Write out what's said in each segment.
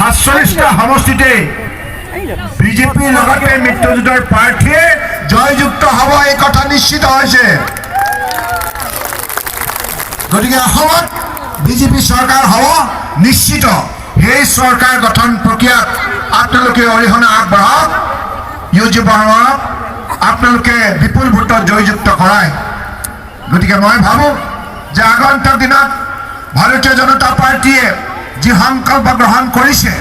সাতচল্লিশটা সমষ্টিতে বিজেপিৰ লগতে মিত্ৰজোঁটৰ প্ৰাৰ্থীয়ে জয়যুক্ত হ'ব এই কথা নিশ্চিত হৈছে। গতিকে অসমত বিজেপি চৰকাৰ হ'ব নিশ্চিত। সেই চৰকাৰ গঠন প্ৰক্ৰিয়াত আপোনালোকে অৰিহণা আগবঢ়াওক। ইউজি বৰুৱাক আপোনালোকে বিপুল ভোটত জয়যুক্ত কৰায়। গতিকে মই ভাবোঁ যে আগন্তুক দিনত ভাৰতীয় জনতা পাৰ্টীয়ে যি সংকল্প গ্ৰহণ কৰিছে,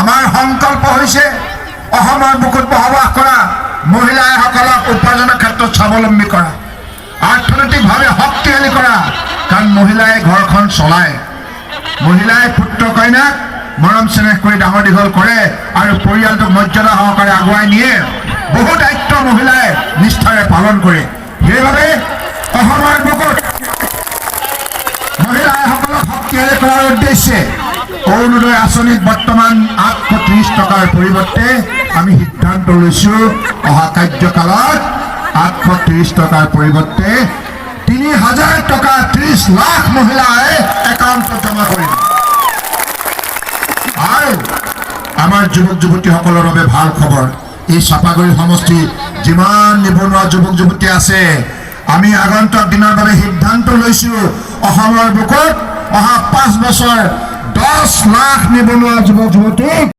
আমাৰ সংকল্প হৈছে অসমৰ বুকুত বসবাস কৰা মহিলাসকলক উপাৰ্জনৰ ক্ষেত্ৰত স্বাৱলম্বী কৰা, অৰ্থনৈতিকভাৱে শক্তিশালী কৰা। কাৰণ মহিলাই ঘৰখন চলায়, মহিলাই পুত্ৰ কন্যাক মৰম চেনেহ কৰি ডাঙৰ দীঘল কৰে আৰু পৰিয়ালটোক মৰ্যাদা সহকাৰে আগুৱাই নিয়ে। বহু দায়িত্ব মহিলাই নিষ্ঠাৰে পালন কৰে। সেইবাবে অসমৰ বুকুত মহিলাসকলক শক্তিশালী কৰাৰ উদ্দেশ্যে অৰুণোদয় আঁচনিত বৰ্তমান 830 টকাৰ পৰিৱৰ্তে আমি সিদ্ধান্ত লৈছোঁ অহা কাৰ্যকালত 830 টকাৰ পৰিৱৰ্তে 3000 টকা 30 লাখ মহিলাই একাউণ্টত জমা কৰিম। আৰু আমাৰ যুৱক যুৱতীসকলৰ বাবে ভাল খবৰ, এই চাপাগুৰি সমষ্টি যিমান নিবনুৱা যুৱক যুৱতী আছে, আমি আগন্তুক দিনৰ বাবে সিদ্ধান্ত লৈছোঁ অসমৰ বুকুত অহা 5 বছৰ 10 লাখ নিবনুৱা যুৱক যুৱতীক